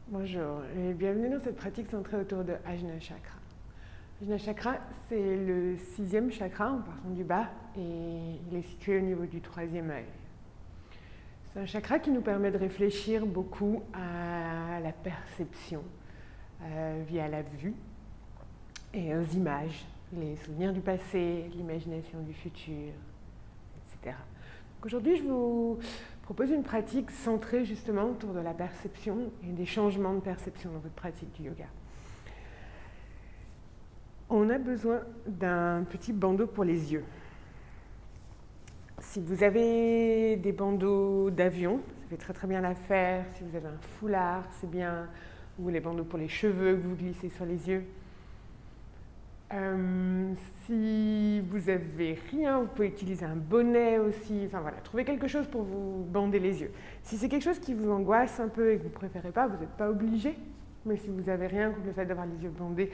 Bonjour et bienvenue dans cette pratique centrée autour de Ajna Chakra. Ajna Chakra, c'est le 6e chakra en partant du bas et il est situé au niveau du 3e œil. C'est un chakra qui nous permet de réfléchir beaucoup à la perception via la vue et aux images, les souvenirs du passé, l'imagination du futur, etc. Donc aujourd'hui, je vous propose une pratique centrée justement autour de la perception et des changements de perception dans votre pratique du yoga. On a besoin d'un petit bandeau pour les yeux. Si vous avez des bandeaux d'avion, ça fait très très bien l'affaire. Si vous avez un foulard, c'est bien. Ou les bandeaux pour les cheveux que vous glissez sur les yeux. Si vous avez rien, vous pouvez utiliser un bonnet aussi. Enfin voilà, trouvez quelque chose pour vous bander les yeux. Si c'est quelque chose qui vous angoisse un peu et que vous ne préférez pas, vous n'êtes pas obligé. Mais si vous n'avez rien contre le fait d'avoir les yeux bandés,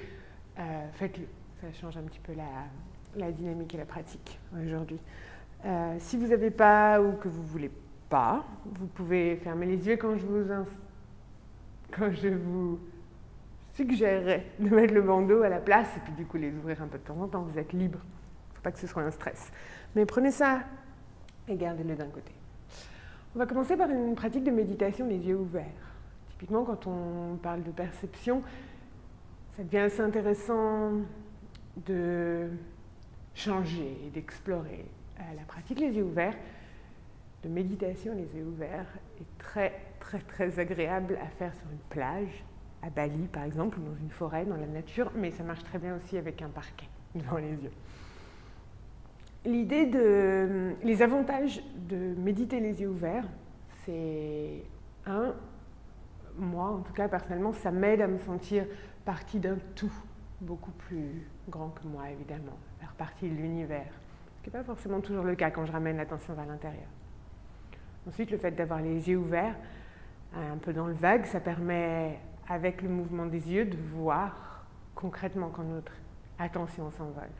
faites-le. Ça change un petit peu la dynamique et la pratique aujourd'hui. Si vous n'avez pas ou que vous ne voulez pas, vous pouvez fermer les yeux quand je vous suggérerais de mettre le bandeau à la place et puis du coup les ouvrir un peu de temps en temps, vous êtes libre. Il ne faut pas que ce soit un stress. Mais prenez ça et gardez-le d'un côté. On va commencer par une pratique de méditation les yeux ouverts. Typiquement, quand on parle de perception, ça devient assez intéressant de changer et d'explorer. La pratique les yeux ouverts, de méditation les yeux ouverts, est très très très agréable à faire sur une plage, à Bali par exemple, ou dans une forêt, dans la nature, mais ça marche très bien aussi avec un parquet devant les yeux. Les avantages de méditer les yeux ouverts, c'est moi en tout cas personnellement, ça m'aide à me sentir partie d'un tout, beaucoup plus grand que moi évidemment, faire partie de l'univers, ce qui n'est pas forcément toujours le cas quand je ramène l'attention vers l'intérieur. Ensuite, le fait d'avoir les yeux ouverts, un peu dans le vague, ça permet, avec le mouvement des yeux, de voir concrètement quand notre attention s'envole.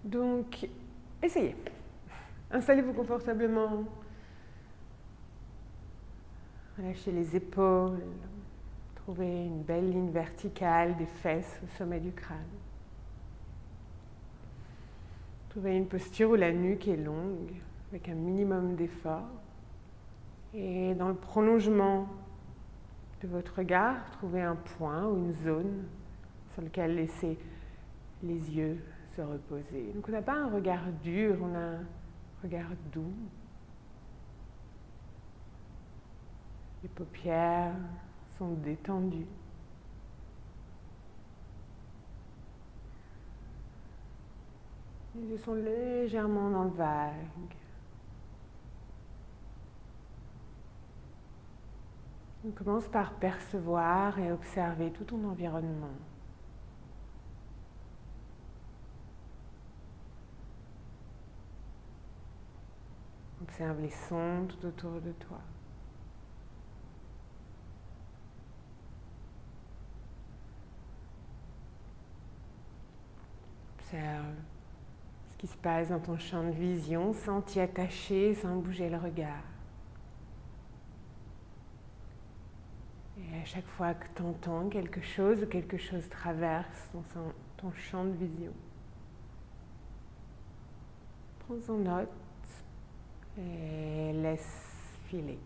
Donc, essayez. Installez-vous confortablement. Relâchez les épaules. Trouvez une belle ligne verticale des fesses au sommet du crâne. Trouvez une posture où la nuque est longue, avec un minimum d'effort. Et dans le prolongement de votre regard, trouvez un point ou une zone sur lequel laisser les yeux se reposer. Donc on n'a pas un regard dur, on a un regard doux. Les paupières sont détendues. Les yeux sont légèrement dans le vague. On commence par percevoir et observer tout ton environnement. Observe les sons tout autour de toi. Observe ce qui se passe dans ton champ de vision sans t'y attacher, sans bouger le regard. Et à chaque fois que tu entends quelque chose traverse ton champ de vision, prends en note et laisse filer.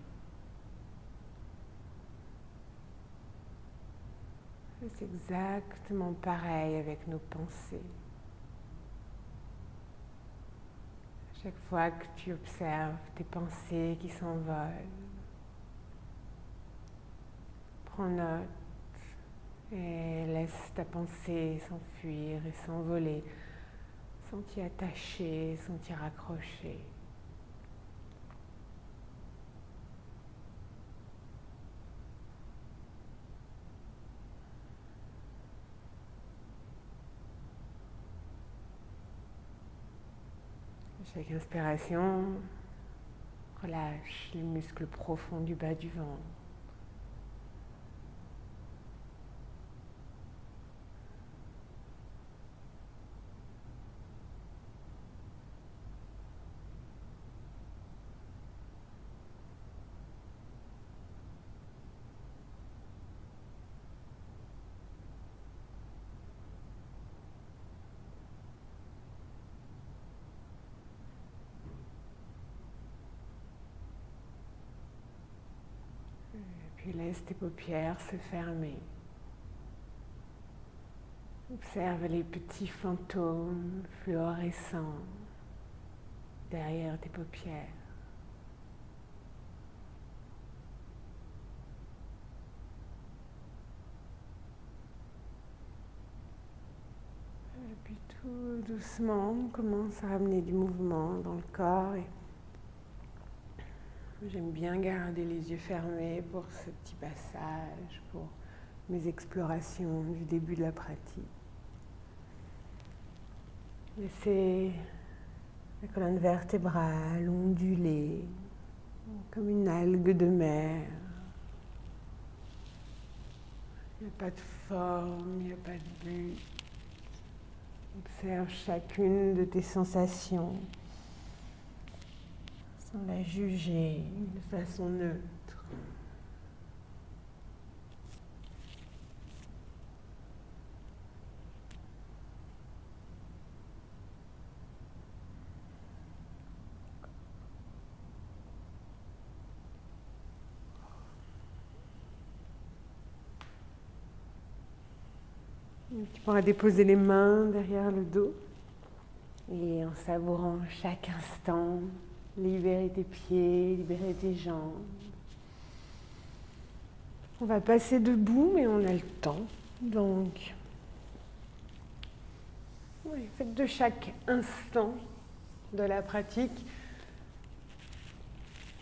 C'est exactement pareil avec nos pensées. À chaque fois que tu observes tes pensées qui s'envolent, prends note et laisse ta pensée s'enfuir et s'envoler sans t'y attacher, sans t'y raccrocher. Chaque inspiration, relâche les muscles profonds du bas du ventre. Puis laisse tes paupières se fermer. Observe les petits fantômes fluorescents derrière tes paupières. Et puis tout doucement, on commence à amener du mouvement dans le corps. Et j'aime bien garder les yeux fermés pour ce petit passage, pour mes explorations du début de la pratique. Laissez la colonne vertébrale onduler comme une algue de mer. Il n'y a pas de forme, il n'y a pas de but. Observe chacune de tes sensations sans la juger de façon neutre. Tu pourras déposer les mains derrière le dos et en savourant chaque instant, libérer tes pieds, libérer tes jambes. On va passer debout, mais on a le temps. Donc, faites de chaque instant de la pratique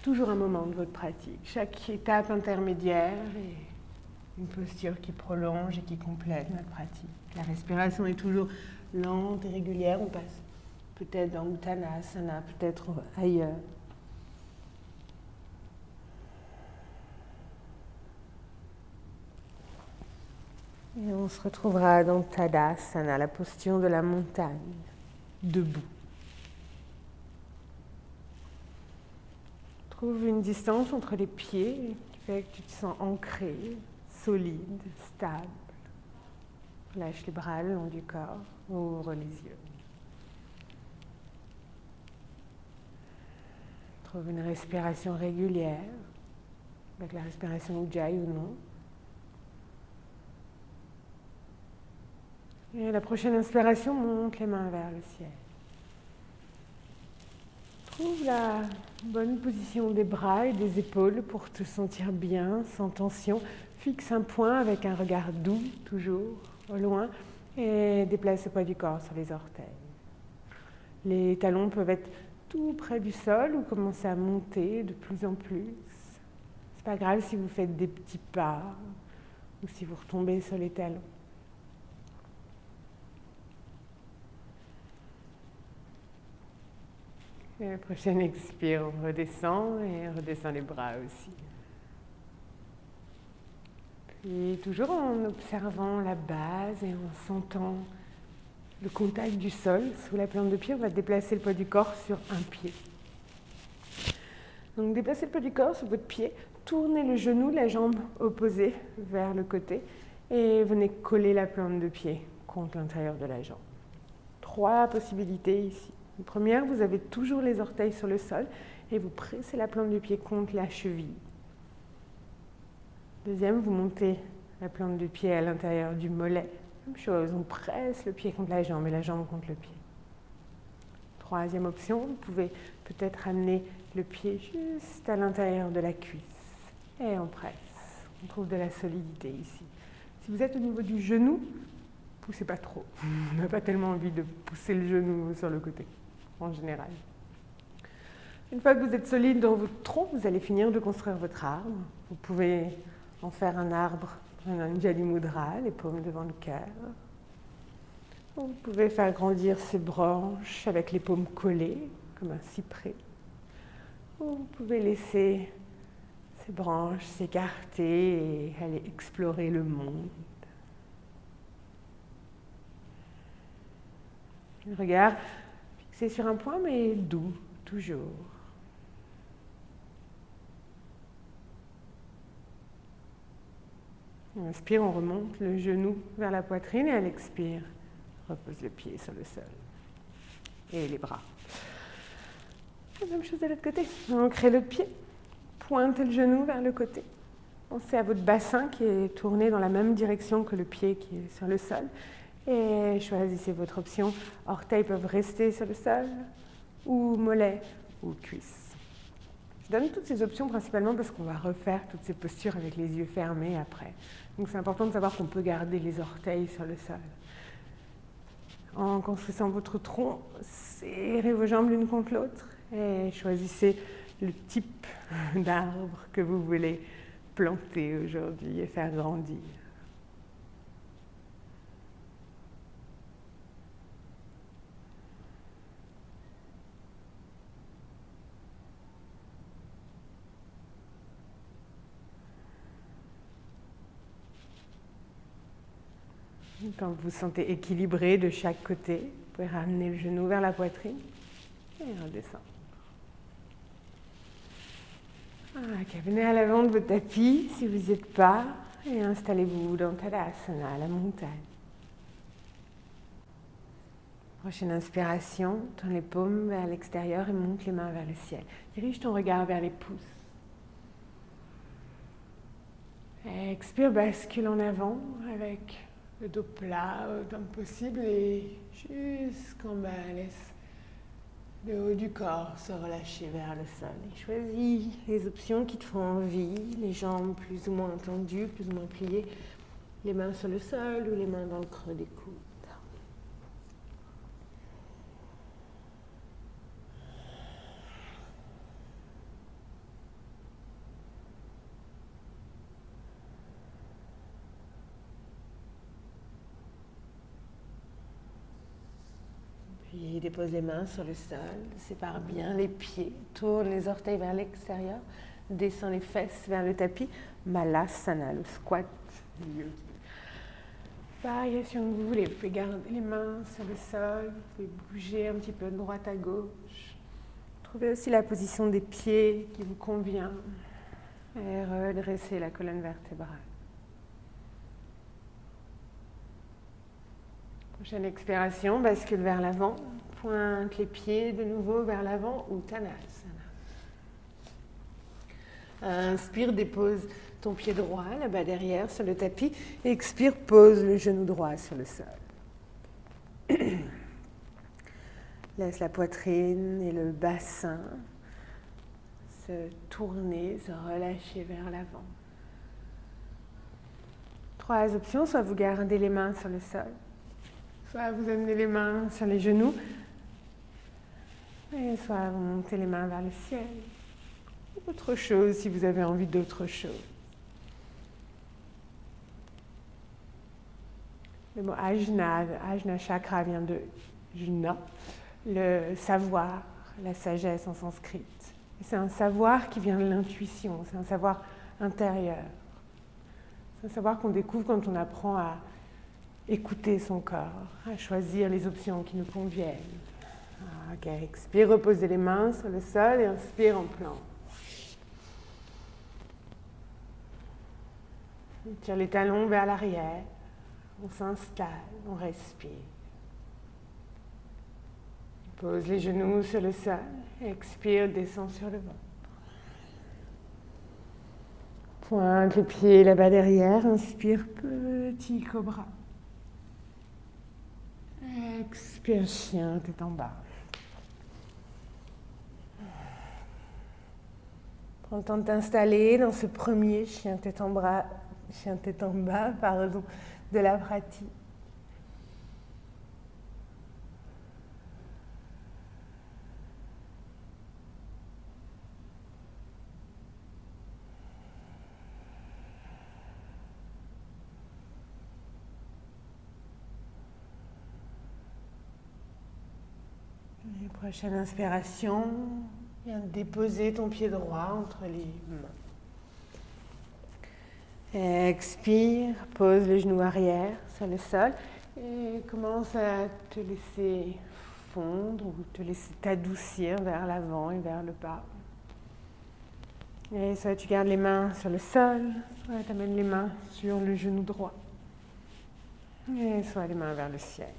toujours un moment de votre pratique. Chaque étape intermédiaire est une posture qui prolonge et qui complète notre pratique. La respiration est toujours lente et régulière. On passe peut-être dans Uttanasana, peut-être ailleurs. Et on se retrouvera dans Tadasana, la posture de la montagne, debout. Trouve une distance entre les pieds qui fait que tu te sens ancré, solide, stable. Lâche les bras le long du corps, ouvre les yeux. Trouve une respiration régulière, avec la respiration Ujjayi ou non. Et la prochaine inspiration, monte les mains vers le ciel. Trouve la bonne position des bras et des épaules pour te sentir bien, sans tension. Fixe un point avec un regard doux, toujours, au loin, et déplace le poids du corps sur les orteils. Les talons peuvent être tout près du sol ou commencer à monter de plus en plus. C'est pas grave si vous faites des petits pas ou si vous retombez sur les talons. Et la prochaine expire, on redescend et on redescend les bras aussi. Puis toujours en observant la base et en sentant le contact du sol sous la plante de pied, on va déplacer le poids du corps sur un pied. Donc déplacez le poids du corps sur votre pied, tournez le genou, la jambe opposée vers le côté et venez coller la plante de pied contre l'intérieur de la jambe. 3 possibilités ici. La première, vous avez toujours les orteils sur le sol et vous pressez la plante du pied contre la cheville. Deuxième, vous montez la plante du pied à l'intérieur du mollet. Même chose, on presse le pied contre la jambe et la jambe contre le pied. Troisième option, vous pouvez peut-être amener le pied juste à l'intérieur de la cuisse et on presse. On trouve de la solidité ici. Si vous êtes au niveau du genou, poussez pas trop. On n'a pas tellement envie de pousser le genou sur le côté, en général. Une fois que vous êtes solide dans votre tronc, vous allez finir de construire votre arbre. Vous pouvez en faire un arbre, un Anjali Mudra, les paumes devant le cœur. Vous pouvez faire grandir ces branches avec les paumes collées, comme un cyprès. Vous pouvez laisser ces branches s'écarter et aller explorer le monde. Le regard fixé sur un point, mais doux, toujours. On inspire, on remonte le genou vers la poitrine et à l'expire, repose le pied sur le sol. Et les bras. La même chose de l'autre côté. Ancrez le pied, pointez le genou vers le côté. Pensez à votre bassin qui est tourné dans la même direction que le pied qui est sur le sol. Et choisissez votre option. Orteils peuvent rester sur le sol, ou mollets, ou cuisses. Je donne toutes ces options principalement parce qu'on va refaire toutes ces postures avec les yeux fermés après. Donc c'est important de savoir qu'on peut garder les orteils sur le sol. En construisant votre tronc, serrez vos jambes l'une contre l'autre et choisissez le type d'arbre que vous voulez planter aujourd'hui et faire grandir. Quand vous vous sentez équilibré de chaque côté, vous pouvez ramener le genou vers la poitrine et redescendre. Venez à l'avant de votre tapis si vous n'y êtes pas et installez-vous dans Tadasana, la montagne. Prochaine inspiration, tourne les paumes vers l'extérieur et monte les mains vers le ciel. Dirige ton regard vers les pouces. Expire, bascule en avant avec le dos plat autant que possible et jusqu'en bas, laisse le haut du corps se relâcher vers le sol. Et choisis les options qui te font envie, les jambes plus ou moins tendues, plus ou moins pliées, les mains sur le sol ou les mains dans le creux des coudes. Puis dépose les mains sur le sol, sépare bien les pieds, tourne les orteils vers l'extérieur, descend les fesses vers le tapis, Malasana, le squat yogi. Variation que vous voulez, vous pouvez garder les mains sur le sol, vous pouvez bouger un petit peu de droite à gauche. Trouvez aussi la position des pieds qui vous convient et redressez la colonne vertébrale. Prochaine expiration, bascule vers l'avant, pointe les pieds de nouveau vers l'avant, Uttanasana. Inspire, dépose ton pied droit là-bas derrière sur le tapis. Expire, pose le genou droit sur le sol. Laisse la poitrine et le bassin se tourner, se relâcher vers l'avant. 3 options, soit vous gardez les mains sur le sol, soit vous amenez les mains sur les genoux, et soit vous montez les mains vers le ciel. Autre chose si vous avez envie d'autre chose. Le mot Ajna chakra vient de Jna, le savoir, la sagesse en sanskrit. C'est un savoir qui vient de l'intuition, c'est un savoir intérieur. C'est un savoir qu'on découvre quand on apprend à écouter son corps, à choisir les options qui nous conviennent. Ok, expire, reposez les mains sur le sol et inspire en planche. On tire les talons vers l'arrière, on s'installe, on respire. Pose les genoux sur le sol, expire, descend sur le ventre. Pointe les pieds là-bas derrière, inspire, petit cobra. Expire, chien, tête en bas. Prends le temps de t'installer dans ce premier chien tête en bas, de la pratique. Et prochaine inspiration, viens déposer ton pied droit entre les mains. Expire, pose le genou arrière sur le sol et commence à te laisser fondre ou te laisser t'adoucir vers l'avant et vers le bas. Et soit tu gardes les mains sur le sol, soit tu amènes les mains sur le genou droit. Et soit les mains vers le ciel.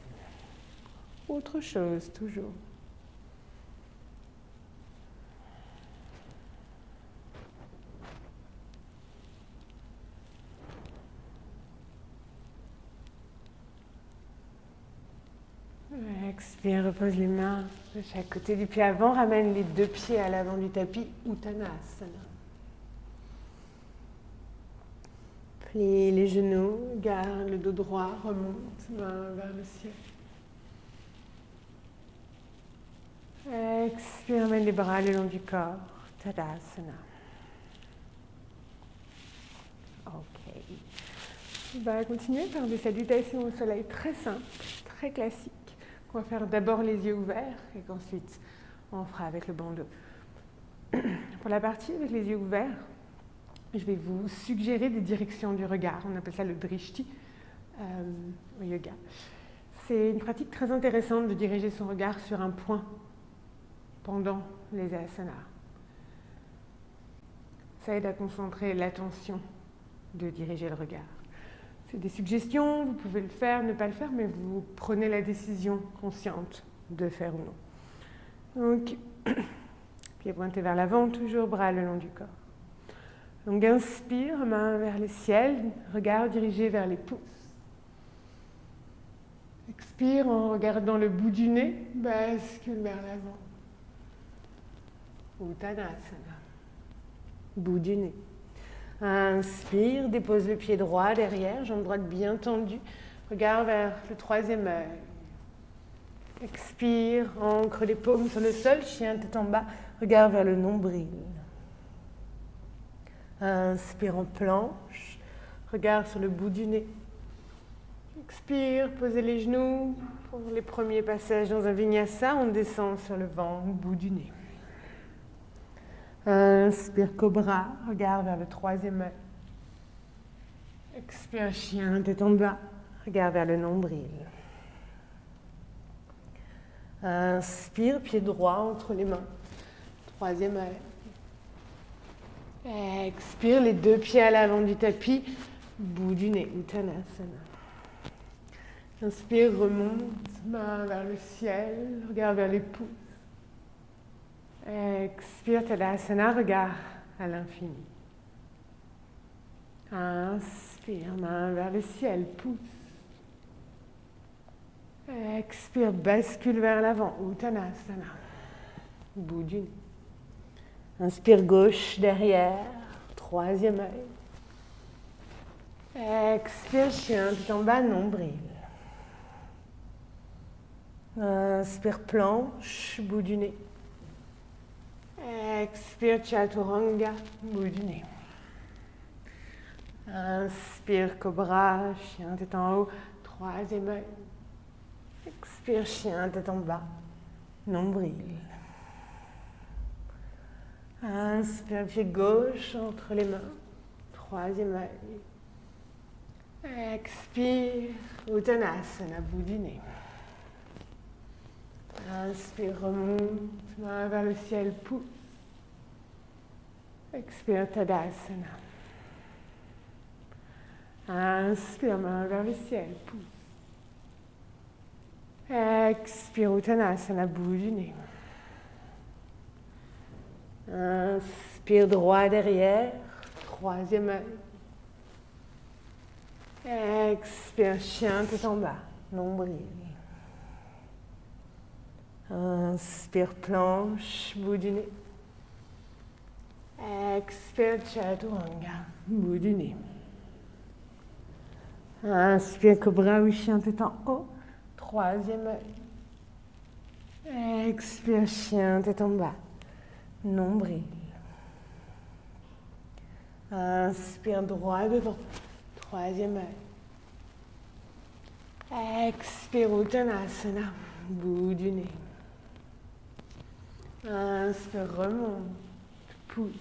Autre chose, toujours. Expire, repose les mains de chaque côté du pied avant. Ramène les deux pieds à l'avant du tapis, Uttanasana. Plie les genoux, garde le dos droit, remonte, main vers le ciel. Expire, amène les bras le long du corps, Tadasana. Ok. On va continuer par des salutations au soleil très simples, très classiques. On va faire d'abord les yeux ouverts et qu'ensuite on fera avec le bandeau. Pour la partie avec les yeux ouverts, je vais vous suggérer des directions du regard. On appelle ça le drishti au yoga. C'est une pratique très intéressante de diriger son regard sur un point pendant les asanas. Ça aide à concentrer l'attention de diriger le regard. C'est des suggestions, vous pouvez le faire, ne pas le faire, mais vous prenez la décision consciente de faire ou non. Donc, pieds pointés vers l'avant, toujours bras le long du corps. Donc inspire, main vers le ciel, regard dirigé vers les pouces. Expire en regardant le bout du nez, bascule vers l'avant. Uttanasana, bout du nez. Inspire, dépose le pied droit derrière, jambe droite bien tendue, regard vers le troisième œil. Expire, ancre les paumes sur le sol, chien tête en bas, regard vers le nombril. Inspire en planche, regard sur le bout du nez. Expire, posez les genoux pour les premiers passages dans un vinyasa, on descend sur le vent au bout du nez. Inspire cobra, regard vers le troisième œil. Expire chien, tête en bas, regard vers le nombril. Inspire, pied droit entre les mains, troisième œil. Expire, les deux pieds à l'avant du tapis, bout du nez, Uttanasana. Inspire, remonte, main vers le ciel, regard vers les pouces. Expire, Tadasana, regard à l'infini. Inspire, main vers le ciel, pouce. Expire, bascule vers l'avant, Uttanasana, bout du nez. Inspire, gauche derrière, troisième œil. Expire, chien tout en bas, nombril. Inspire, planche, bout du nez. Expire, chaturanga, bout du nez. Inspire, cobra, chien tête en haut, troisième œil. Expire, chien tête en bas, nombril. Inspire, pied gauche entre les mains, troisième œil. Expire, Uttanasana, bout du nez. Inspire, remonte, main vers le ciel, pouce. Expire, Tadasana. Inspire, main vers le ciel, pouce. Expire, Uttanasana, bout du nez. Inspire, droit derrière, troisième œil. Expire, chien tête en bas, nombril. Inspire, planche, bout du nez. Expire, chaturanga, bout du nez. Inspire, cobra ou chien tête en haut, troisième œil. Expire, chien tête en bas, nombril. Inspire, droit devant, troisième œil. Expire, Uttanasana, bout du nez. Inspire, remonte, pouce.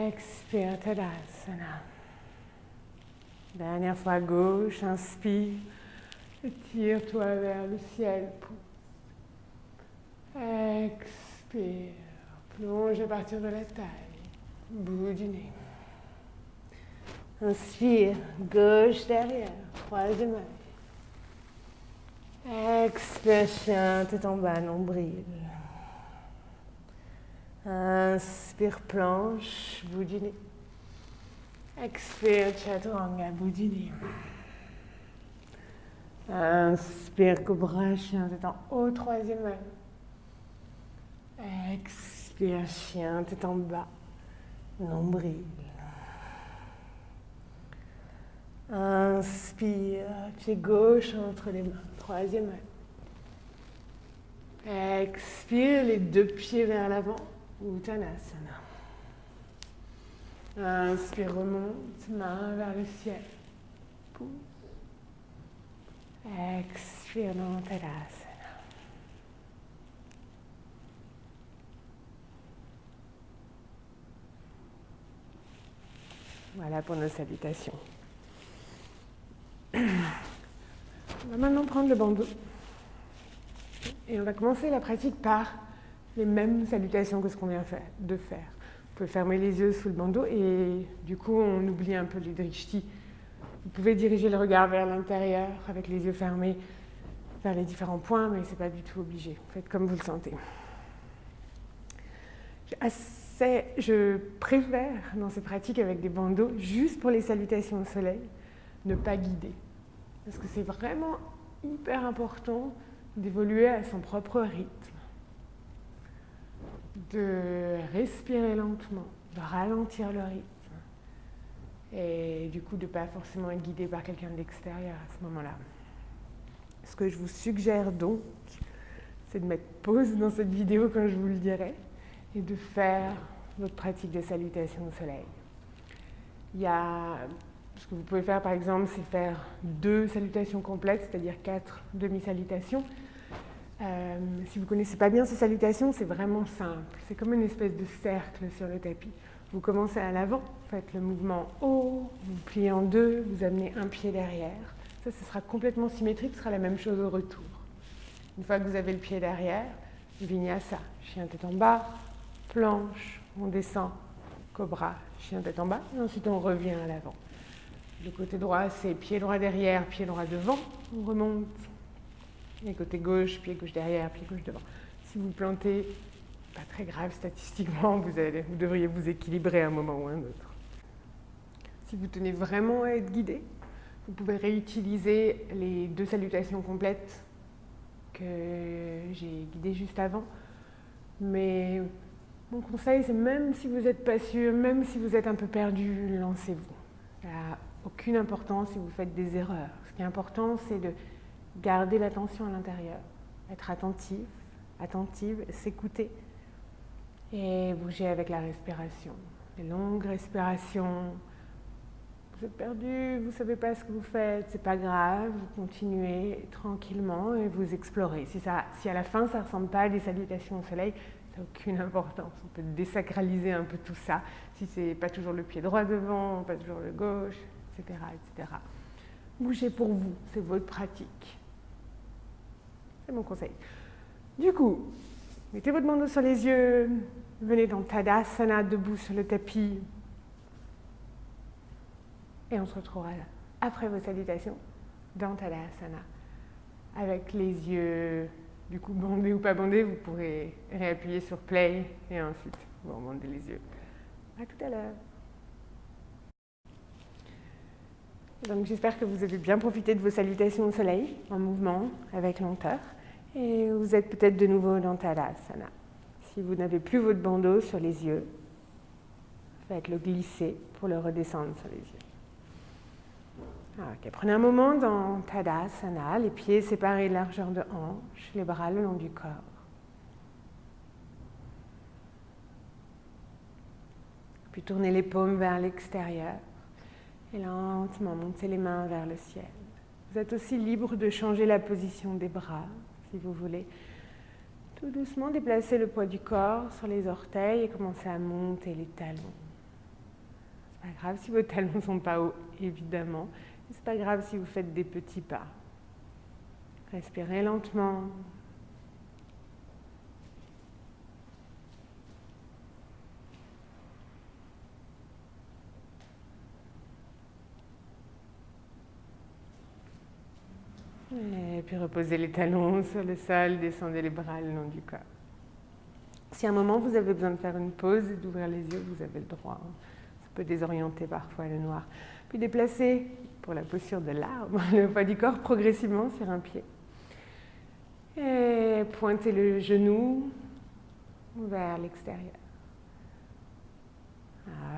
Expire, Tadasana. Dernière fois à gauche, inspire, étire-toi vers le ciel, pouce. Expire, plonge à partir de la taille, bout du nez. Inspire, gauche derrière, troisième œil. Expire, chien, tête en bas, nombril. Inspire, planche, bout du nez. Expire, chaturanga, bout du nez. Inspire, cobra, chien tête en haut, troisième œil. Expire, chien tête en bas, nombril. Inspire, pied gauche entre les mains, troisième œil. Expire, les deux pieds vers l'avant, Uttanasana. Inspire, remonte, main vers le ciel. Pousse. Expire dans Tadasana. Voilà pour nos salutations. On va maintenant prendre le bandeau et on va commencer la pratique par les mêmes salutations que ce qu'on vient de faire. Vous pouvez fermer les yeux sous le bandeau et du coup on oublie un peu les drishti. Vous pouvez diriger le regard vers l'intérieur avec les yeux fermés vers les différents points, mais ce n'est pas du tout obligé. Faites comme vous le sentez. Je préfère dans ces pratiques avec des bandeaux, juste pour les salutations au soleil, ne pas guider. Parce que c'est vraiment hyper important d'évoluer à son propre rythme, de respirer lentement, de ralentir le rythme et du coup de ne pas forcément être guidé par quelqu'un de l'extérieur à ce moment-là. Ce que je vous suggère donc, c'est de mettre pause dans cette vidéo quand je vous le dirai et de faire votre pratique de salutation au soleil. Ce que vous pouvez faire par exemple, c'est faire 2 salutations complètes, c'est-à-dire 4 demi-salutations. Si vous ne connaissez pas bien ces salutations, c'est vraiment simple. C'est comme une espèce de cercle sur le tapis. Vous commencez à l'avant, faites le mouvement haut, vous pliez en 2, vous amenez un pied derrière. Ça, ce sera complètement symétrique, ce sera la même chose au retour. Une fois que vous avez le pied derrière, vinyasa, chien tête en bas, planche, on descend, cobra, chien tête en bas, et ensuite on revient à l'avant. Le côté droit, c'est pied droit derrière, pied droit devant, on remonte. Et côté gauche, pied gauche derrière, pied gauche devant. Si vous plantez, pas très grave statistiquement, vous devriez vous équilibrer à un moment ou à un autre. Si vous tenez vraiment à être guidé, vous pouvez réutiliser les 2 salutations complètes que j'ai guidées juste avant. Mais mon conseil, c'est même si vous n'êtes pas sûr, même si vous êtes un peu perdu, lancez-vous. Il n'y a aucune importance si vous faites des erreurs. Ce qui est important, c'est de garder l'attention à l'intérieur, être attentive, s'écouter et bouger avec la respiration. Les longues respirations. Vous êtes perdu, vous ne savez pas ce que vous faites, c'est pas grave, vous continuez tranquillement et vous explorez. Si à la fin ça ne ressemble pas à des salutations au soleil, ça n'a aucune importance. On peut désacraliser un peu tout ça, si c'est pas toujours le pied droit devant, pas toujours le gauche, etc., etc. Bougez pour vous, c'est votre pratique. C'est mon conseil. Du coup, mettez votre bandeau sur les yeux, venez dans Tadasana, debout sur le tapis. Et on se retrouvera après vos salutations dans Tadasana. Avec les yeux, du coup, bandés ou pas bandés, vous pourrez réappuyer sur play et ensuite vous remontez les yeux. À tout à l'heure. Donc j'espère que vous avez bien profité de vos salutations au soleil, en mouvement, avec lenteur. Et vous êtes peut-être de nouveau dans Tadasana. Si vous n'avez plus votre bandeau sur les yeux, faites-le glisser pour le redescendre sur les yeux. Okay. Prenez un moment dans Tadasana, les pieds séparés de largeur de hanche, les bras le long du corps. Puis tournez les paumes vers l'extérieur et lentement montez les mains vers le ciel. Vous êtes aussi libre de changer la position des bras, si vous voulez. Tout doucement, déplacez le poids du corps sur les orteils et commencez à monter les talons. C'est pas grave si vos talons ne sont pas hauts, évidemment. C'est pas grave si vous faites des petits pas. Respirez lentement. Et puis reposez les talons sur le sol, descendez les bras le long du corps. Si à un moment vous avez besoin de faire une pause et d'ouvrir les yeux, vous avez le droit. Ça peut désorienter parfois le noir. Puis déplacez, pour la posture de l'arbre, le poids du corps progressivement sur un pied. Et pointez le genou vers l'extérieur.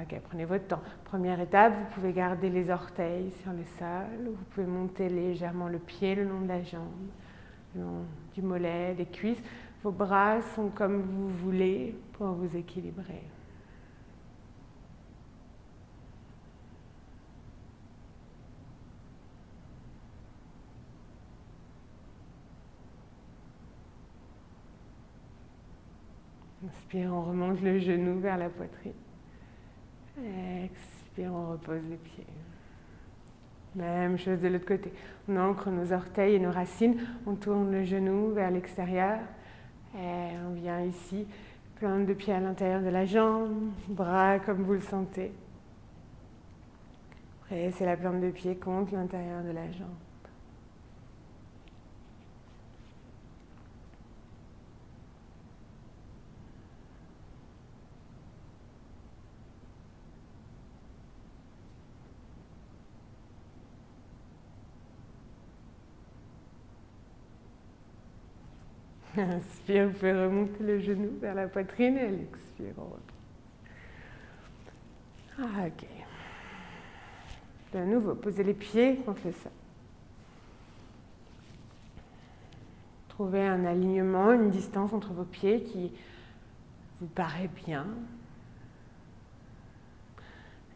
Ok, prenez votre temps. Première étape, vous pouvez garder les orteils sur le sol, vous pouvez monter légèrement le pied le long de la jambe, le long du mollet, des cuisses. Vos bras sont comme vous voulez pour vous équilibrer. Inspire, on remonte le genou vers la poitrine. Expire, on repose les pieds. Même chose de l'autre côté. On ancre nos orteils et nos racines. On tourne le genou vers l'extérieur. Et on vient ici, plante de pied à l'intérieur de la jambe, bras comme vous le sentez. Après, c'est la plante de pied contre l'intérieur de la jambe. Inspire, vous pouvez remonter le genou vers la poitrine et l'expire, on repose. Ok. De nouveau, posez les pieds contre le sol. Trouvez un alignement, une distance entre vos pieds qui vous paraît bien.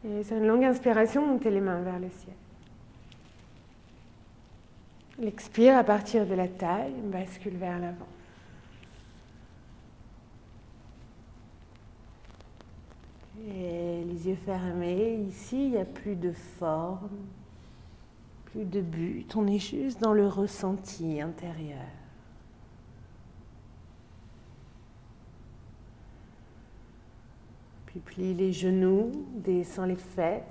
Et sur une longue inspiration, montez les mains vers le ciel. L'expire à partir de la taille, bascule vers l'avant. Et les yeux fermés, ici il n'y a plus de forme, plus de but, on est juste dans le ressenti intérieur. Puis plie les genoux, descend les fesses,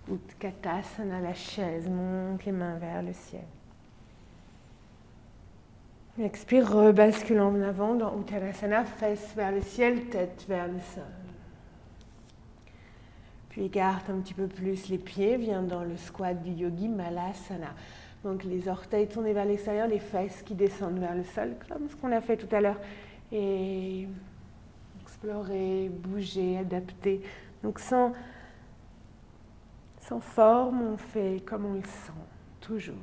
Utkatasana, la chaise, monte les mains vers le ciel. Expire, rebascule en avant dans Uttanasana, fesses vers le ciel, tête vers le sol. Puis écarte un petit peu plus les pieds, viens dans le squat du yogi, Malasana. Donc les orteils tournés vers l'extérieur, les fesses qui descendent vers le sol, comme ce qu'on a fait tout à l'heure. Et explorer, bouger, adapter. Donc sans forme, on fait comme on le sent, toujours.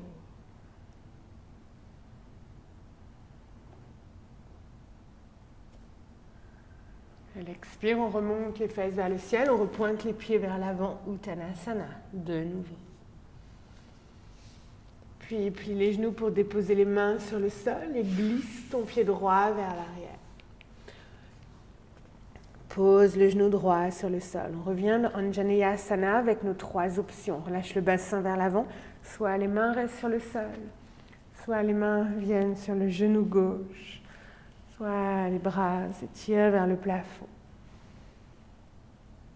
À l'expire, on remonte les fesses vers le ciel, on repointe les pieds vers l'avant, Uttanasana, de nouveau. Puis plie les genoux pour déposer les mains sur le sol et glisse ton pied droit vers l'arrière. Pose le genou droit sur le sol. On revient dans Anjaneyasana avec nos 3 options. On relâche le bassin vers l'avant, soit les mains restent sur le sol, soit les mains viennent sur le genou gauche, soit les bras s'étirent vers le plafond.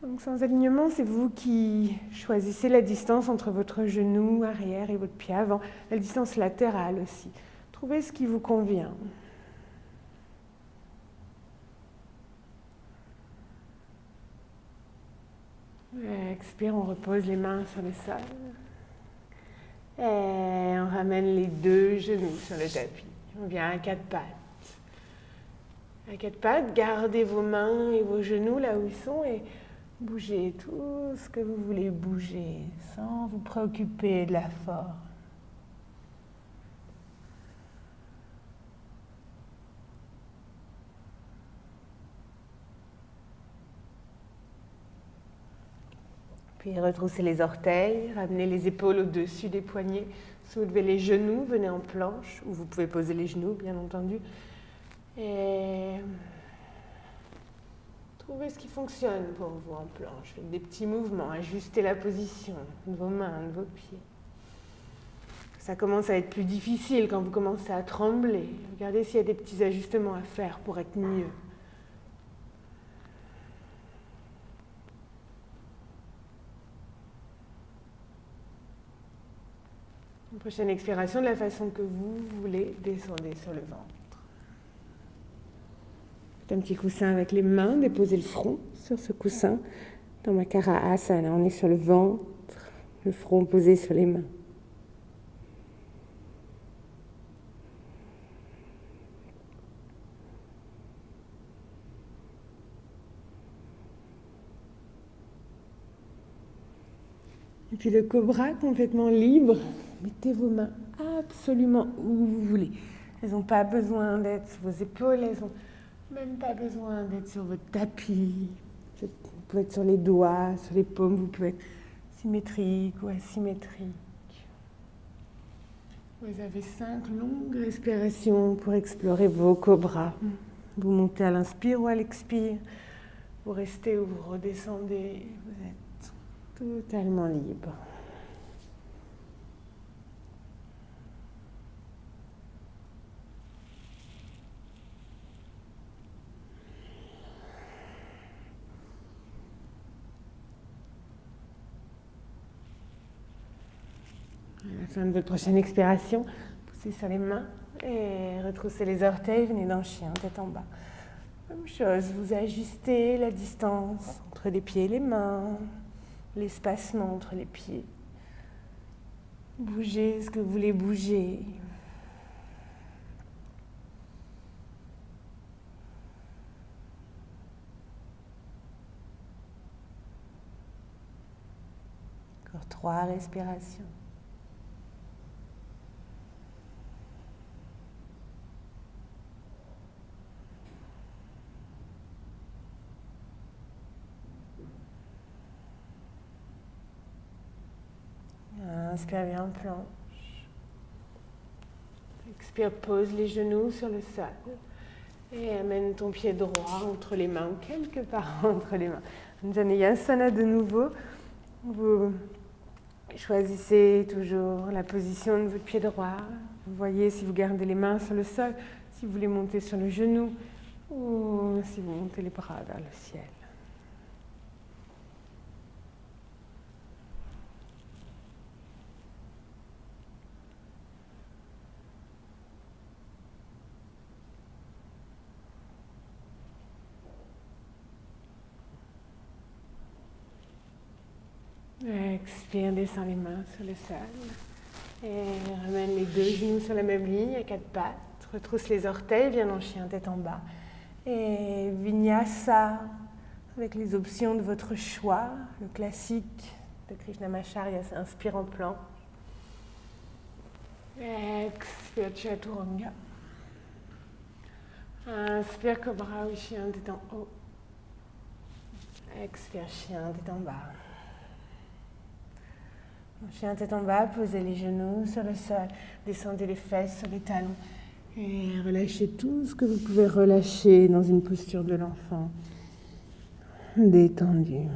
Donc sans alignement, c'est vous qui choisissez la distance entre votre genou arrière et votre pied avant, la distance latérale aussi. Trouvez ce qui vous convient. Expire, on repose les mains sur le sol. Et on ramène les 2 genoux sur le tapis. On vient à 4 pattes. À 4 pattes, gardez vos mains et vos genoux là où ils sont et bougez tout ce que vous voulez bouger sans vous préoccuper de la forme. Puis retroussez les orteils, ramenez les épaules au-dessus des poignets, soulevez les genoux, venez en planche, ou vous pouvez poser les genoux bien entendu. Et trouvez ce qui fonctionne pour vous en planche. Faites des petits mouvements, ajustez la position de vos mains, de vos pieds. Ça commence à être plus difficile quand vous commencez à trembler. Regardez s'il y a des petits ajustements à faire pour être mieux. Prochaine expiration, de la façon que vous voulez, descendez sur le ventre. Faites un petit coussin avec les mains, déposez le front sur ce coussin. Dans Makara Asana, on est sur le ventre. le front posé sur les mains. Et puis le cobra complètement libre, mettez vos mains absolument où vous voulez. Elles n'ont pas besoin d'être sur vos épaules, elles n'ont même pas besoin d'être sur votre tapis. Vous pouvez être sur les doigts, sur les paumes, vous pouvez être symétrique ou asymétrique. Vous avez 5 longues respirations pour explorer vos cobras. Vous montez à l'inspire ou à l'expire. Vous restez ou vous redescendez. Vous êtes totalement libre. À la fin de votre prochaine expiration, poussez sur les mains et retroussez les orteils, venez dans le chien, tête en bas. Même chose, vous ajustez la distance entre les pieds et les mains, l'espacement entre les pieds. Bougez ce que vous voulez bouger. Encore 3 respirations. Inspire, viens en planche. Expire, pose les genoux sur le sol. Et amène ton pied droit entre les mains, ou quelque part entre les mains. Anjaneyasana de nouveau. Vous choisissez toujours la position de votre pied droit. Vous voyez si vous gardez les mains sur le sol, si vous voulez monter sur le genou, ou si vous montez les bras vers le ciel. Expire, descends les mains sur le sol. Et ramène les 2 genoux sur la même ligne, à 4 pattes. Retrousse les orteils, viens en chien, tête en bas. Et Vinyasa, avec les options de votre choix. Le classique de Krishnamacharya, c'est inspire en planche. Expire, Chaturanga. Inspire, Cobra ou chien, tête en haut. Expire, chien, tête en bas. Chien tête en bas, posez les genoux sur le sol, descendez les fesses sur les talons et relâchez tout ce que vous pouvez relâcher dans une posture de l'enfant. Détendu.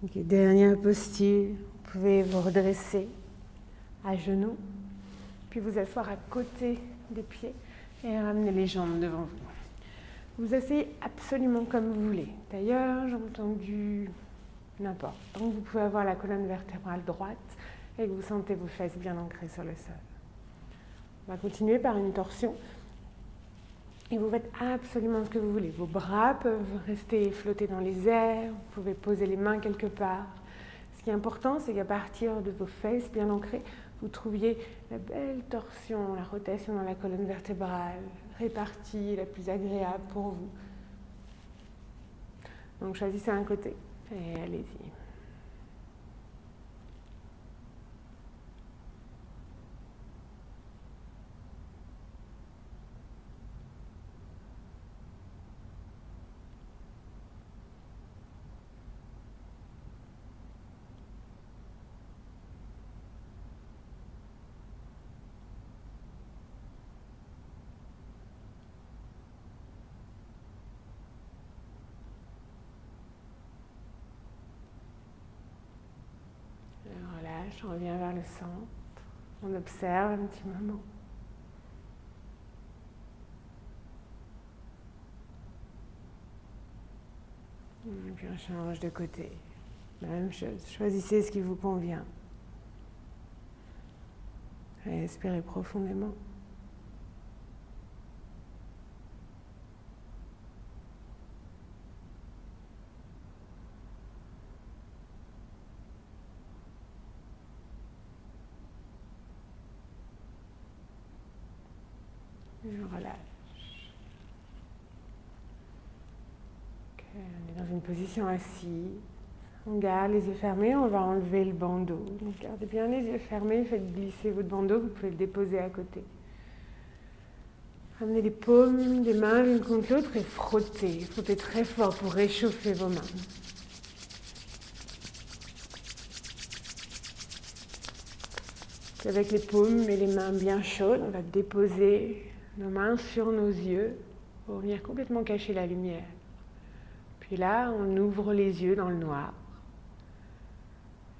Okay, dernière posture, vous pouvez vous redresser à genoux, puis vous asseoir à côté des pieds et ramener les jambes devant vous. Vous asseyez absolument comme vous voulez. D'ailleurs, j'ai entendu n'importe. Tant que vous pouvez avoir la colonne vertébrale droite et que vous sentez vos fesses bien ancrées sur le sol. On va continuer par une torsion. Et vous faites absolument ce que vous voulez. Vos bras peuvent rester flotter dans les airs. Vous pouvez poser les mains quelque part. Ce qui est important, c'est qu'à partir de vos fesses bien ancrées, vous trouviez la belle torsion, la rotation dans la colonne vertébrale, répartie, la plus agréable pour vous. Donc choisissez un côté et allez-y. Je reviens vers le centre. On observe un petit moment. Et puis on change de côté. Même chose. Choisissez ce qui vous convient. Respirez profondément. Je relâche. Ok, on est dans une position assise. On garde les yeux fermés, on va enlever le bandeau. Donc gardez bien les yeux fermés, faites glisser votre bandeau, vous pouvez le déposer à côté. Ramenez les paumes des mains l'une contre l'autre et frottez. Frottez très fort pour réchauffer vos mains. Avec les paumes et les mains bien chaudes, on va déposer nos mains sur nos yeux pour venir complètement cacher la lumière. Puis là, on ouvre les yeux dans le noir.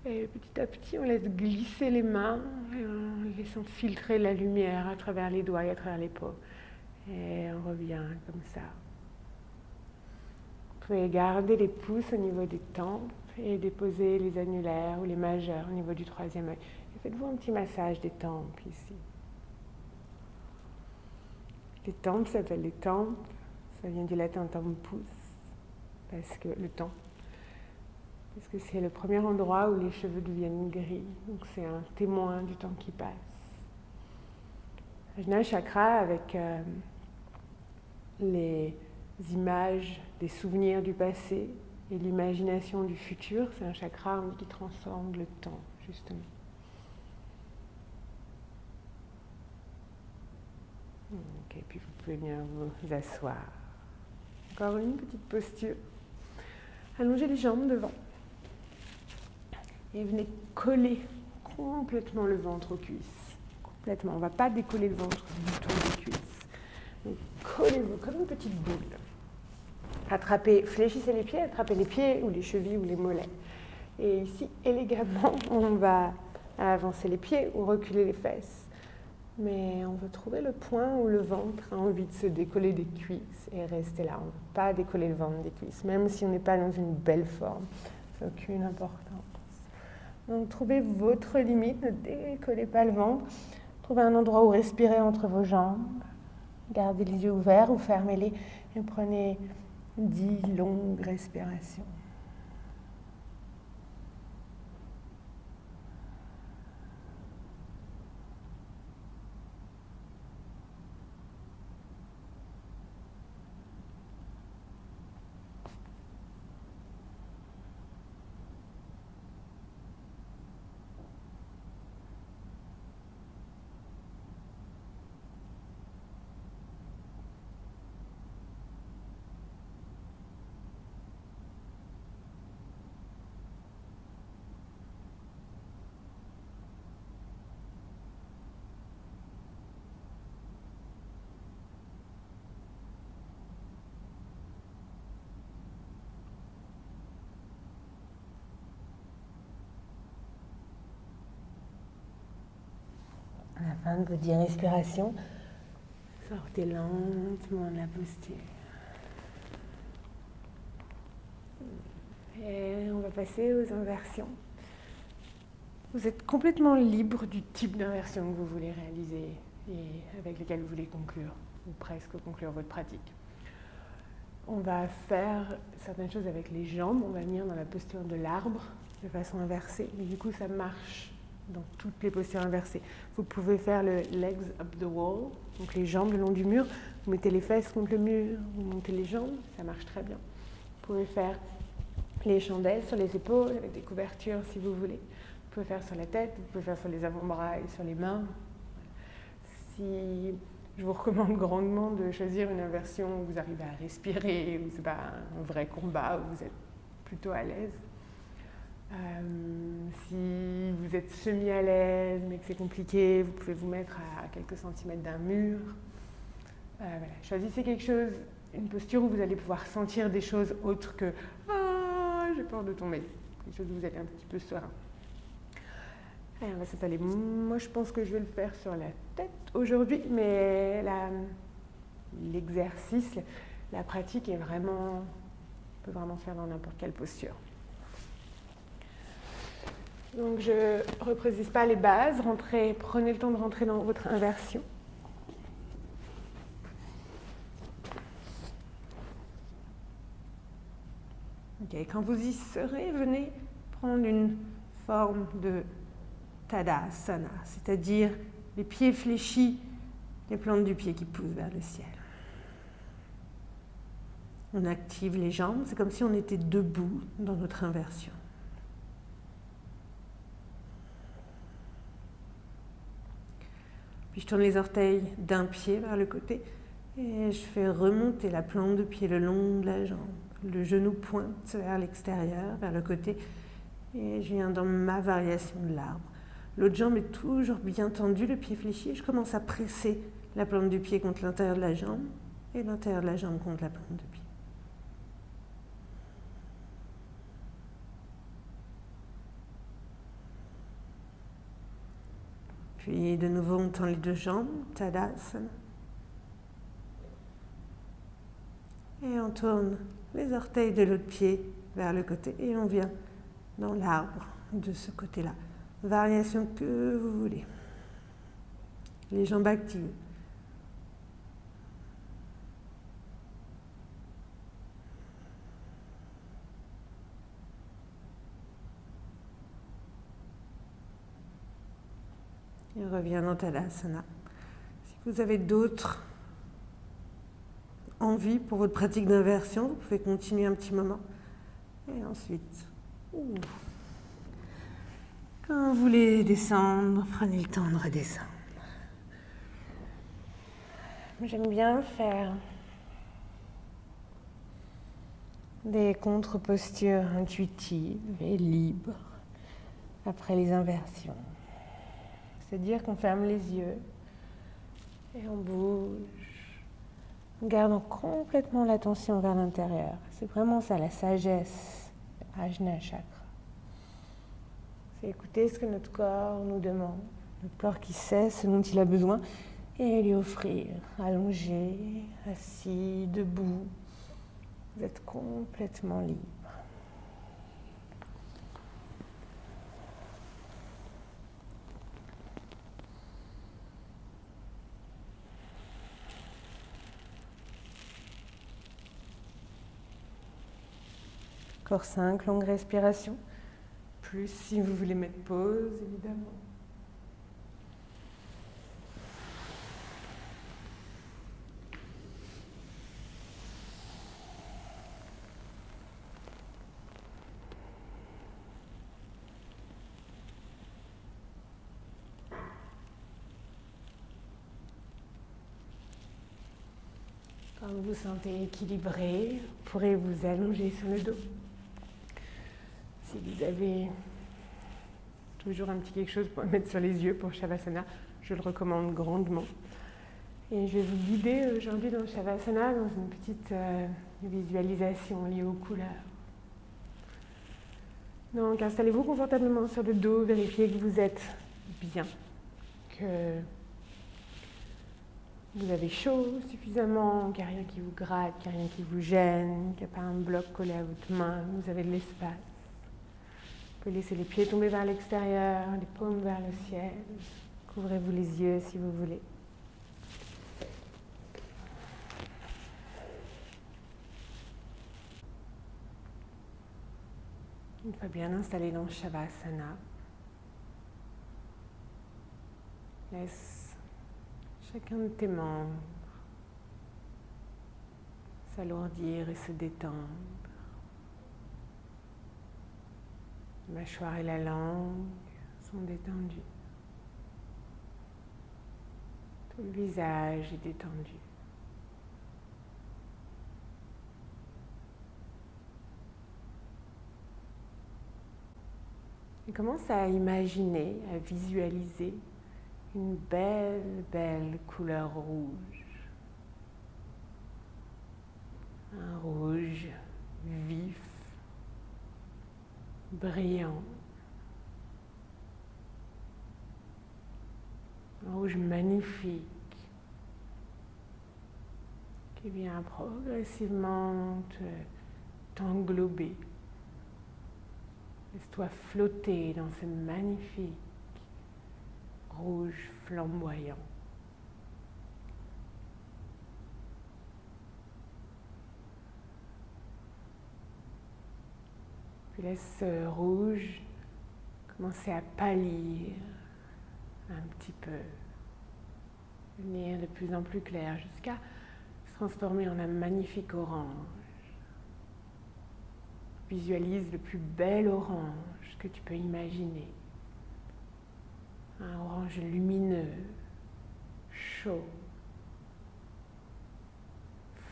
Et petit à petit, on laisse glisser les mains en laissant filtrer la lumière à travers les doigts et à travers les paumes. Et on revient comme ça. Vous pouvez garder les pouces au niveau des tempes et déposer les annulaires ou les majeurs au niveau du troisième œil. Et faites-vous un petit massage des tempes ici. Les tempes s'appellent les tempes. Ça vient du latin tempus, parce que c'est le premier endroit où les cheveux deviennent gris. Donc c'est un témoin du temps qui passe. Ajna Chakra avec les images des souvenirs du passé et l'imagination du futur, c'est un chakra qui transcende le temps, justement. Ok, puis vous pouvez venir vous asseoir. Encore une petite posture. Allongez les jambes devant. Et venez coller complètement le ventre aux cuisses. Complètement. On ne va pas décoller le ventre du tout des cuisses. Donc collez-vous comme une petite boule. Fléchissez les pieds ou les chevilles ou les mollets. Et ici, élégamment, on va avancer les pieds ou reculer les fesses. Mais on veut trouver le point où le ventre a envie de se décoller des cuisses et rester là. On ne veut pas décoller le ventre des cuisses, même si on n'est pas dans une belle forme. Ça n'a aucune importance. Donc trouvez votre limite, ne décollez pas le ventre. Trouvez un endroit où respirer entre vos jambes. Gardez les yeux ouverts ou fermez-les et prenez 10 longues respirations. À la fin de vos 10 respirations, sortez lentement de la posture. Et on va passer aux inversions. Vous êtes complètement libre du type d'inversion que vous voulez réaliser et avec lequel vous voulez conclure, ou presque conclure votre pratique. On va faire certaines choses avec les jambes, on va venir dans la posture de l'arbre de façon inversée, mais du coup ça marche dans toutes les postures inversées. Vous pouvez faire le legs up the wall, donc les jambes le long du mur, vous mettez les fesses contre le mur, vous montez les jambes, ça marche très bien. Vous pouvez faire les chandelles sur les épaules avec des couvertures si vous voulez. Vous pouvez faire sur la tête, vous pouvez faire sur les avant-bras et sur les mains. Si je vous recommande grandement de choisir une inversion où vous arrivez à respirer, où ce n'est pas un vrai combat, où vous êtes plutôt à l'aise. Si vous êtes semi à l'aise mais que c'est compliqué, vous pouvez vous mettre à quelques centimètres d'un mur. Voilà. Choisissez quelque chose, une posture où vous allez pouvoir sentir des choses autres que « Ah, j'ai peur de tomber ». Quelque chose où vous êtes un petit peu serein. Allez, on va s'installer. Moi, je pense que je vais le faire sur la tête aujourd'hui, mais l'exercice, la pratique est vraiment, on peut vraiment faire dans n'importe quelle posture. Donc, je ne reprécise pas les bases. Prenez le temps de rentrer dans votre inversion. Okay, quand vous y serez, venez prendre une forme de Tadasana, c'est-à-dire les pieds fléchis les plantes du pied qui poussent vers le ciel. On active les jambes, c'est comme si on était debout dans notre inversion. Puis je tourne les orteils d'un pied vers le côté et je fais remonter la plante de pied le long de la jambe. Le genou pointe vers l'extérieur, vers le côté, et je viens dans ma variation de l'arbre. L'autre jambe est toujours bien tendue, le pied fléchi, et je commence à presser la plante du pied contre l'intérieur de la jambe et l'intérieur de la jambe contre la plante de pied. Puis de nouveau, on tend les deux jambes, Tadasana. Et on tourne les orteils de l'autre pied vers le côté et on vient dans l'arbre de ce côté-là. Variation que vous voulez. Les jambes actives. Et on revient dans Tadasana. Si vous avez d'autres envies pour votre pratique d'inversion, vous pouvez continuer un petit moment. Et ensuite, quand vous voulez descendre, prenez le temps de redescendre. J'aime bien faire des contre-postures intuitives et libres après les inversions. C'est-à-dire qu'on ferme les yeux et on bouge, en gardant complètement l'attention vers l'intérieur. C'est vraiment ça, la sagesse, Ajna Chakra. C'est écouter ce que notre corps nous demande, notre corps qui sait ce dont il a besoin, et lui offrir, allongé, assis, debout. Vous êtes complètement libre. Encore 5 longues respirations. Plus si vous voulez mettre pause, évidemment. Quand vous vous sentez équilibré, vous pourrez vous allonger sur le dos. Si vous avez toujours un petit quelque chose pour mettre sur les yeux pour Shavasana, je le recommande grandement. Et je vais vous guider aujourd'hui dans Shavasana dans une petite visualisation liée aux couleurs. Donc installez-vous confortablement sur le dos, vérifiez que vous êtes bien, que vous avez chaud suffisamment, qu'il n'y a rien qui vous gratte, qu'il n'y a rien qui vous gêne, qu'il n'y a pas un bloc collé à votre main, que vous avez de l'espace. Vous pouvez laisser les pieds tomber vers l'extérieur, les paumes vers le ciel. Couvrez-vous les yeux si vous voulez. Une fois bien installé dans Shavasana, laisse chacun de tes membres s'alourdir et se détendre. La mâchoire et la langue sont détendus. Tout le visage est détendu. Et commence à imaginer, à visualiser une belle, belle couleur rouge. Un rouge vif, brillant. Un rouge magnifique qui vient progressivement t'englober. Laisse-toi flotter dans ce magnifique rouge flamboyant. Puis laisse ce rouge commencer à pâlir un petit peu. devenir de plus en plus clair jusqu'à se transformer en un magnifique orange. Visualise le plus bel orange que tu peux imaginer. Un orange lumineux, chaud,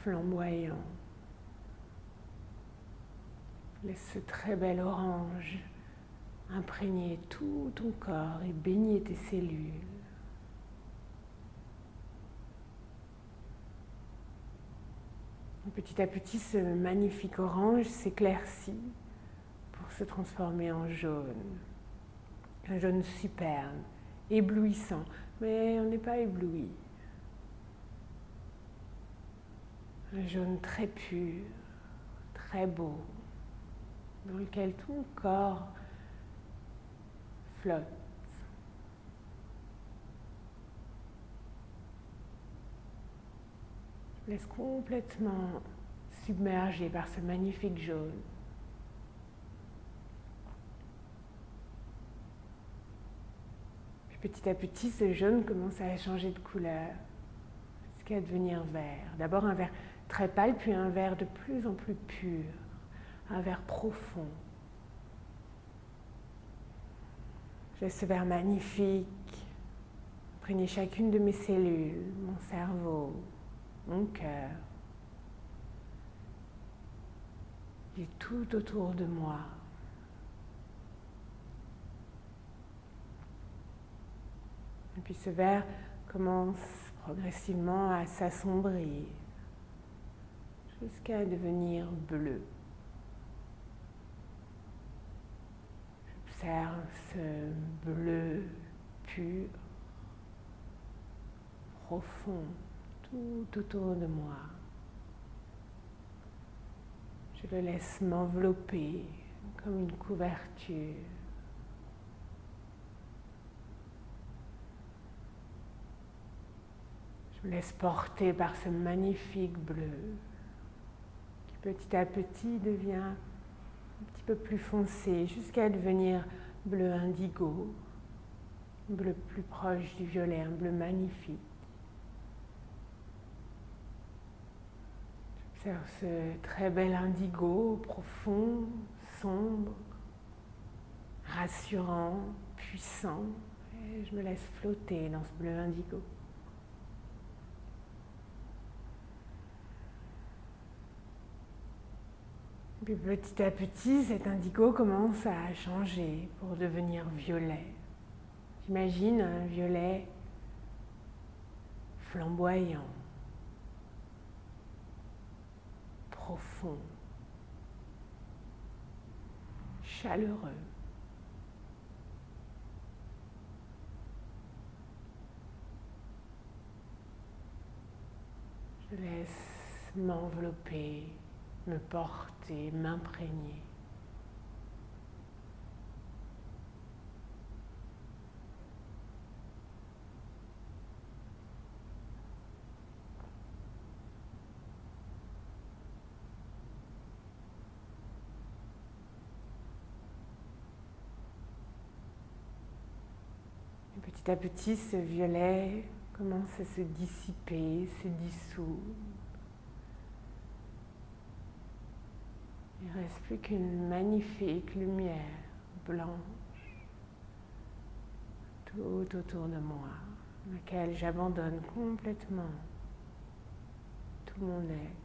flamboyant. Laisse ce très bel orange imprégner tout ton corps et baigner tes cellules. Petit à petit, ce magnifique orange s'éclaircit pour se transformer en jaune. Un jaune superbe, éblouissant, mais on n'est pas ébloui. Un jaune très pur, très beau, dans lequel ton corps flotte. Laisse complètement submerger par ce magnifique jaune. Puis petit à petit, ce jaune commence à changer de couleur jusqu'à devenir vert. D'abord un vert très pâle, puis un vert de plus en plus pur, un vert profond. Je laisse ce vert magnifique imprégner chacune de mes cellules, mon cerveau, mon cœur, et tout autour de moi. Et puis ce vert commence progressivement à s'assombrir jusqu'à devenir bleu. J'observe ce bleu pur, profond, tout autour de moi. Je le laisse m'envelopper comme une couverture. Je me laisse porter par ce magnifique bleu qui petit à petit devient un petit peu plus foncé jusqu'à devenir bleu indigo, bleu plus proche du violet, un bleu magnifique. J'observe ce très bel indigo profond, sombre, rassurant, puissant, et je me laisse flotter dans ce bleu indigo. Puis petit à petit, cet indigo commence à changer pour devenir violet. J'imagine un violet flamboyant, profond, chaleureux. Je laisse m'envelopper, me porter, m'imprégner. Et petit à petit, ce violet commence à se dissiper, se dissoudre. Il ne reste plus qu'une magnifique lumière blanche tout autour de moi, à laquelle j'abandonne complètement tout mon être.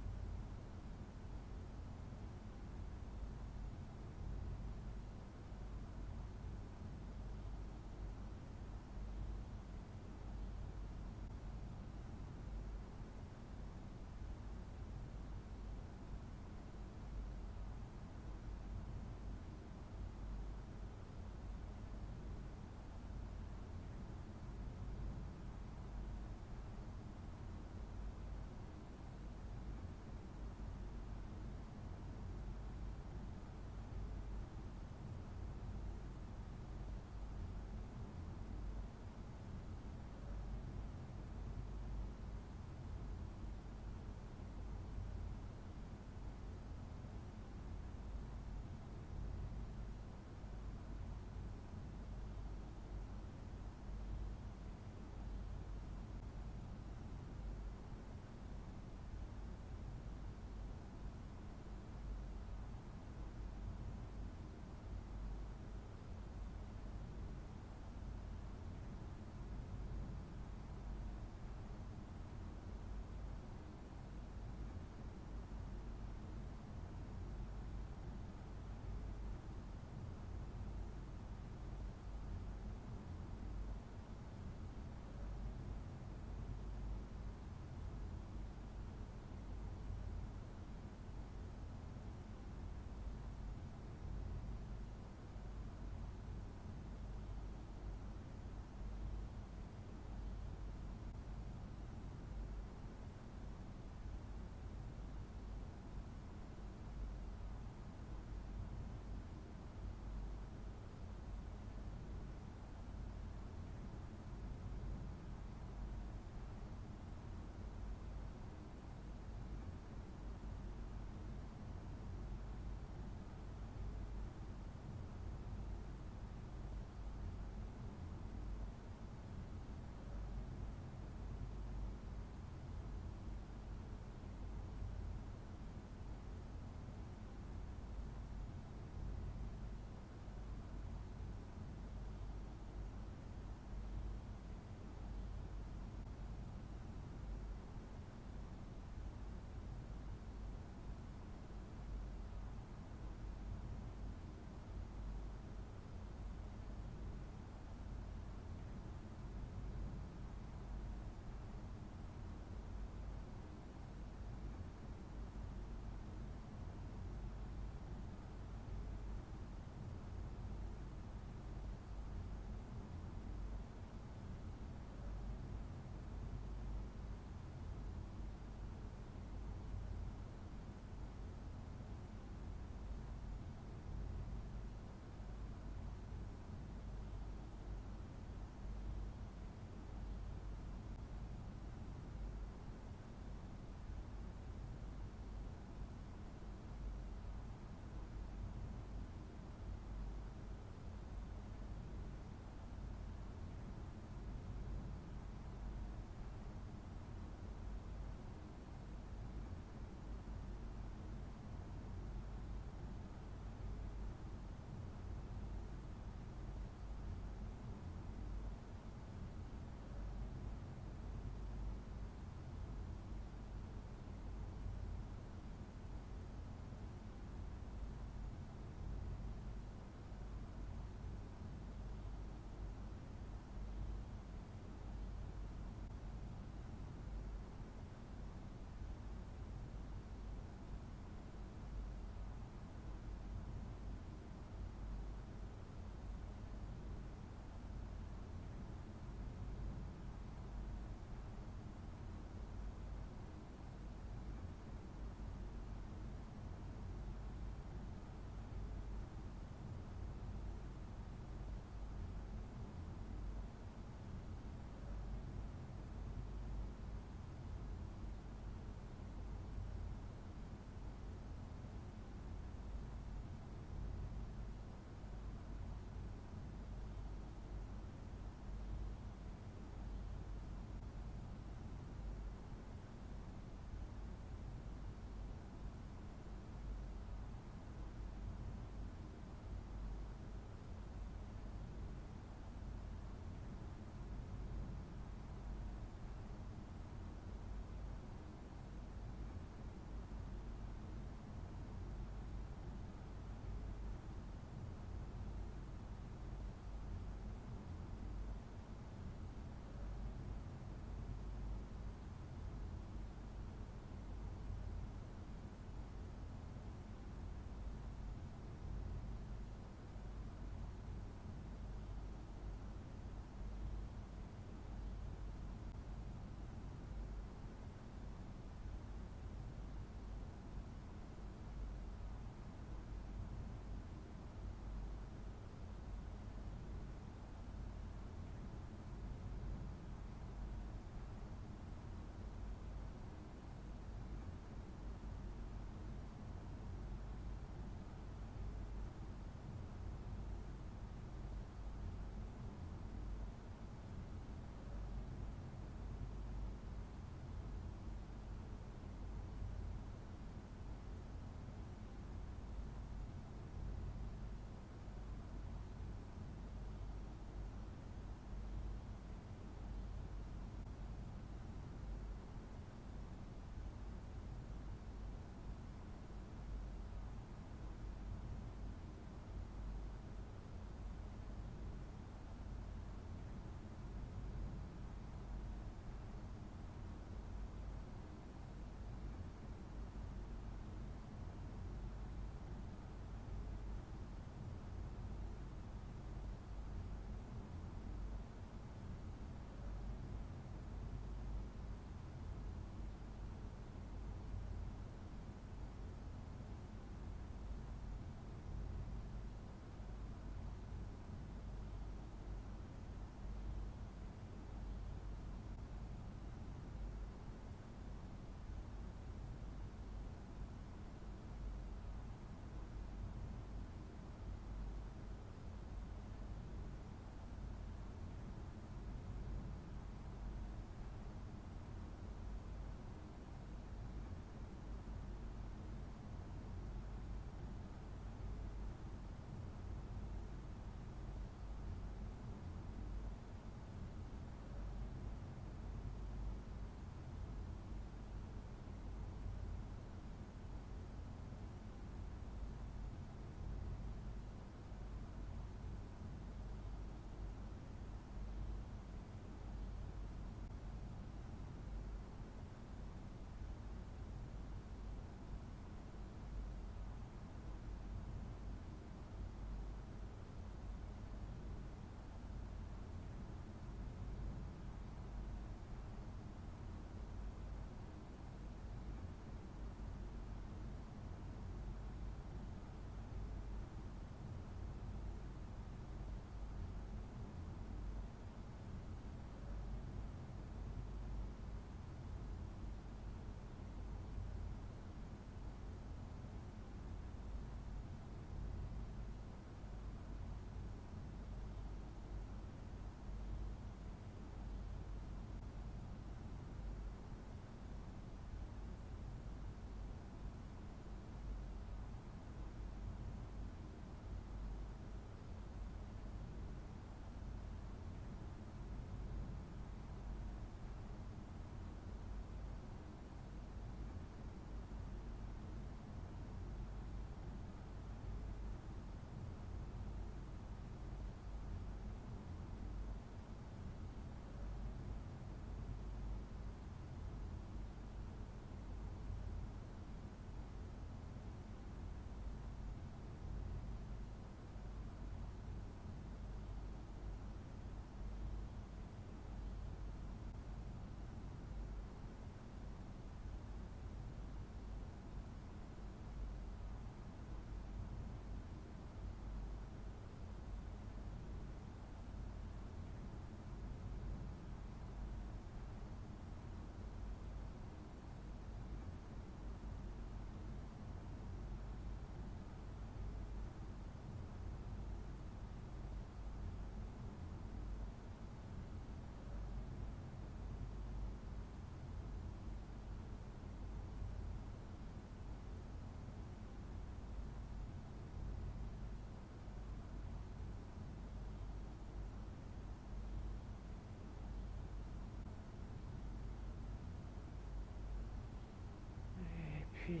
puis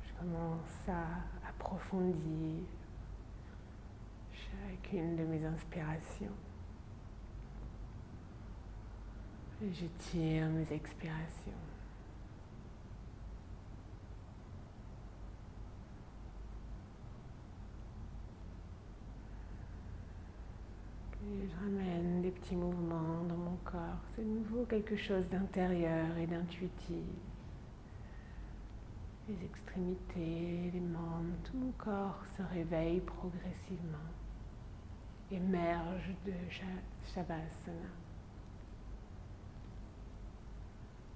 je commence à approfondir chacune de mes inspirations. Et je tire mes expirations. Et je ramène des petits mouvements dans mon corps. C'est de nouveau quelque chose d'intérieur et d'intuitif. Les extrémités, les membres, tout mon corps se réveille progressivement, émerge de Shavasana.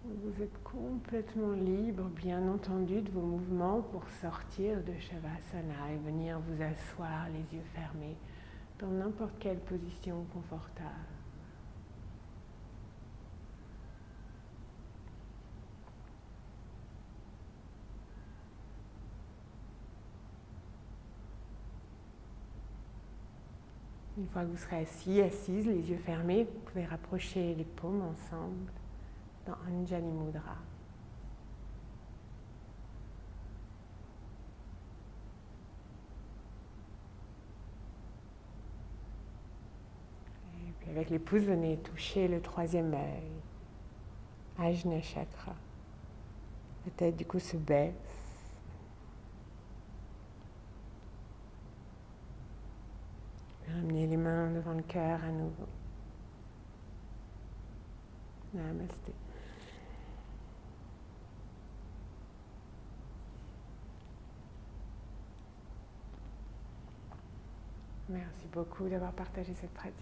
Vous êtes complètement libre, bien entendu, de vos mouvements pour sortir de Shavasana et venir vous asseoir les yeux fermés dans n'importe quelle position confortable. Une fois que vous serez assis, assise, les yeux fermés, vous pouvez rapprocher les paumes ensemble dans Anjali Mudra. Et puis avec les pouces, venez toucher le troisième œil, Ajna Chakra. La tête du coup se baisse. Ramenez les mains devant le cœur à nouveau. Namasté. Merci beaucoup d'avoir partagé cette pratique.